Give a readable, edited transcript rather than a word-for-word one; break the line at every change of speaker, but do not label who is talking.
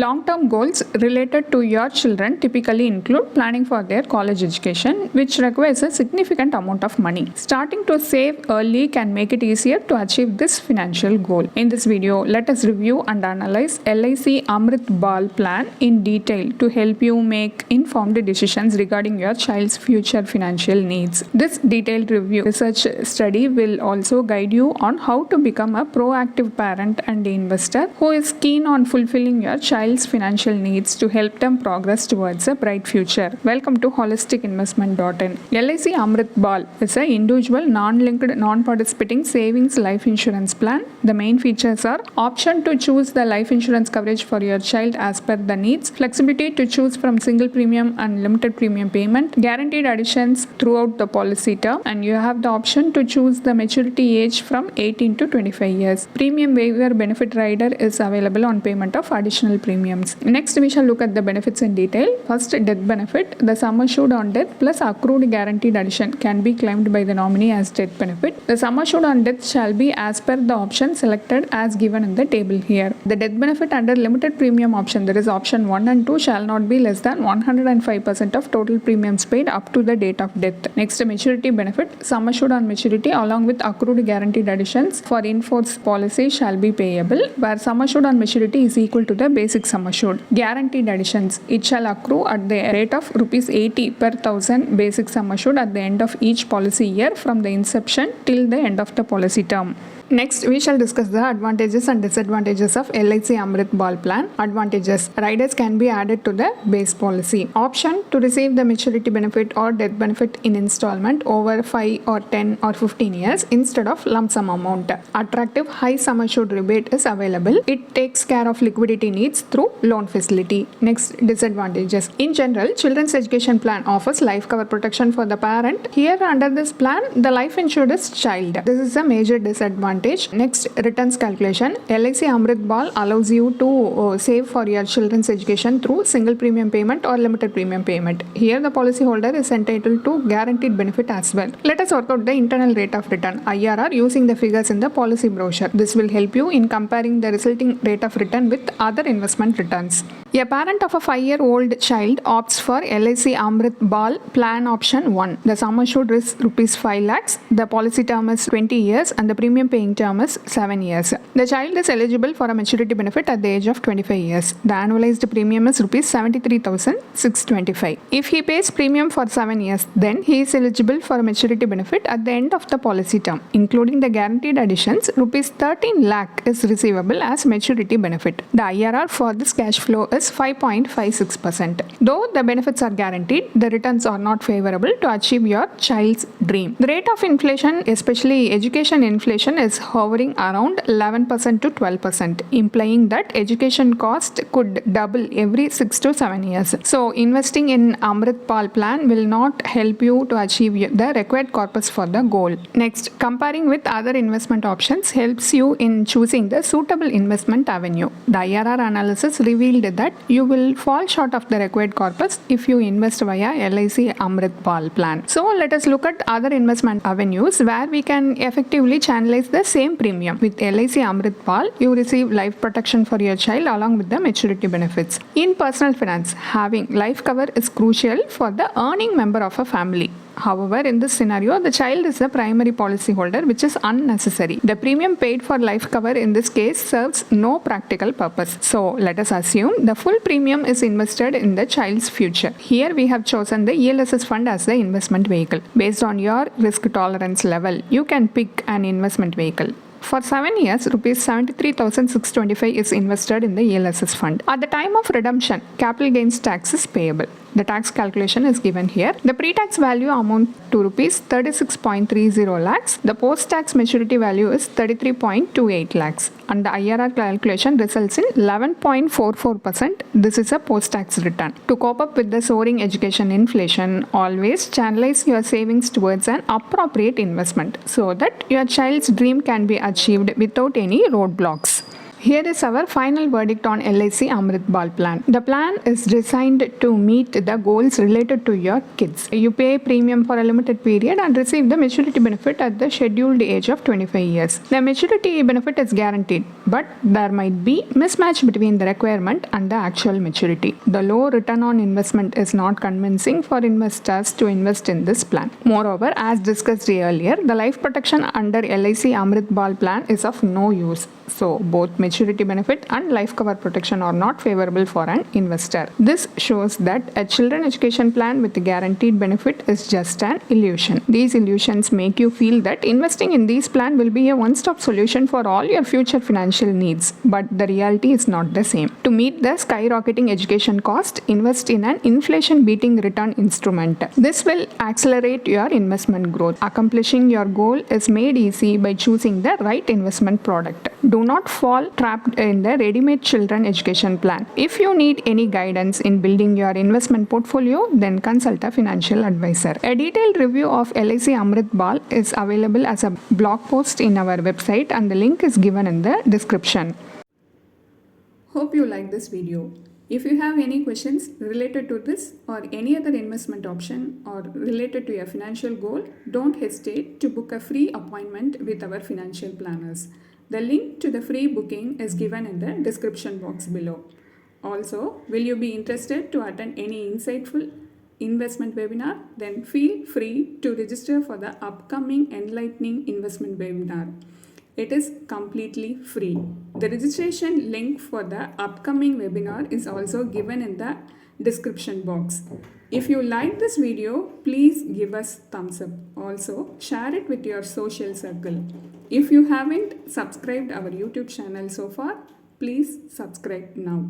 Long-term goals related to your children typically include planning for their college education, which requires a significant amount of money. Starting to save early can make it easier to achieve this financial goal. In this video, let us review and analyze LIC AmritBaal plan in detail to help you make informed decisions regarding your child's future financial needs. This detailed review research study will also guide you on how to become a proactive parent and investor who is keen on fulfilling your child's financial needs to help them progress towards a bright future. Welcome to holisticinvestment.in. LIC AmritBaal is an individual, non-linked, non-participating savings life insurance plan. The main features are option to choose the life insurance coverage for your child as per the needs, flexibility to choose from single premium and limited premium payment, guaranteed additions throughout the policy term, and you have the option to choose the maturity age from 18 to 25 years. Premium waiver benefit rider is available on payment of additional premiums. Next, we shall look at the benefits in detail. First, death benefit. The sum assured on death plus accrued guaranteed addition can be claimed by the nominee as death benefit. The sum assured on death shall be as per the option selected as given in the table here. The death benefit under limited premium option, that is option 1 and 2, shall not be less than 105% of total premiums paid up to the date of death. Next, maturity benefit. Sum assured on maturity along with accrued guaranteed additions for in-force policy shall be payable, where sum assured on maturity is equal to the basic sum assured. Guaranteed additions. It shall accrue at the rate of rupees 80 per thousand basic sum assured at the end of each policy year from the inception till the end of the policy term. Next, we shall discuss the advantages and disadvantages of LIC AmritBaal plan. Advantages. Riders can be added to the base policy. Option to receive the maturity benefit or death benefit in installment over 5 or 10 or 15 years instead of lump sum amount. Attractive high sum assured rebate is available. It takes care of liquidity needs through loan facility. Next, disadvantages. In general, children's education plan offers life cover protection for the parent. Here under this plan, the life insured is child. This is a major disadvantage. Next, returns calculation. LIC AmritBaal allows you to save for your children's education through single premium payment or limited premium payment. Here the policyholder is entitled to guaranteed benefit as well. Let us work out the internal rate of return IRR using the figures in the policy brochure. This will help you in comparing the resulting rate of return with other investment returns. A parent of a 5-year-old child opts for LIC AmritBaal plan option 1. The sum assured is rupees 5 lakhs. The policy term is 20 years and the premium paying term is 7 years. The child is eligible for a maturity benefit at the age of 25 years. The annualized premium is rupees 73,625. If he pays premium for 7 years, then he is eligible for a maturity benefit at the end of the policy term. Including the guaranteed additions, rupees 13 lakh is receivable as maturity benefit. The IRR for this cash flow is 5.56%. Though the benefits are guaranteed, the returns are not favorable to achieve your child's dream. The rate of inflation, especially education inflation, is hovering around 11% to 12%, implying that education cost could double every 6 to 7 years. So, investing in AmritBaal plan will not help you to achieve the required corpus for the goal. Next, comparing with other investment options helps you in choosing the suitable investment avenue. The IRR analysis revealed that you will fall short of the required corpus if you invest via LIC AmritBaal plan. So, let us look at other investment avenues where we can effectively channelize the same premium. With LIC AmritBaal, you receive life protection for your child along with the maturity benefits. In personal finance, having life cover is crucial for the earning member of a family. However, in this scenario, the child is the primary policyholder, which is unnecessary. The premium paid for life cover in this case serves no practical purpose. So, let us assume the full premium is invested in the child's future. Here, we have chosen the ELSS fund as the investment vehicle. Based on your risk tolerance level, you can pick an investment vehicle. For 7 years, rupees 73,625 is invested in the ELSS fund. At the time of redemption, capital gains tax is payable. The tax calculation is given here. The pre-tax value amount to rupees 36.30 lakhs. The post-tax maturity value is 33.28 lakhs. And the IRR calculation results in 11.44%. This is a post-tax return. To cope up with the soaring education inflation, always channelize your savings towards an appropriate investment so that your child's dream can be achieved without any roadblocks. Here is our final verdict on LIC AmritBaal plan. The plan is designed to meet the goals related to your kids. You pay premium for a limited period and receive the maturity benefit at the scheduled age of 25 years. The maturity benefit is guaranteed, but there might be mismatch between the requirement and the actual maturity. The low return on investment is not convincing for investors to invest in this plan. Moreover, as discussed earlier, the life protection under LIC AmritBaal plan is of no use. So both maturity benefit and life cover protection are not favorable for an investor. This shows that a children education plan with guaranteed benefit is just an illusion. These illusions make you feel that investing in these plan will be a one-stop solution for all your future financial needs, but the reality is not the same. To meet the skyrocketing education cost, invest in an inflation-beating return instrument. This will accelerate your investment growth. Accomplishing your goal is made easy by choosing the right investment product. Do not fall trapped in the ready-made children education plan. If you need any guidance in building your investment portfolio, then consult a financial advisor. A detailed review of LIC AmritBaal is available as a blog post in our website, and the link is given in the description. Hope you like this video. If you have any questions related to this or any other investment option or related to your financial goal, don't hesitate to book a free appointment with our financial planners. The link to the free booking is given in the description box below. Also, will you be interested to attend any insightful investment webinar? Then feel free to register for the upcoming Enlightening Investment Webinar. It is completely free. The registration link for the upcoming webinar is also given in the description box. If you like this video, please give us thumbs up. Also, share it with your social circle. If you haven't subscribed our YouTube channel so far, please subscribe now.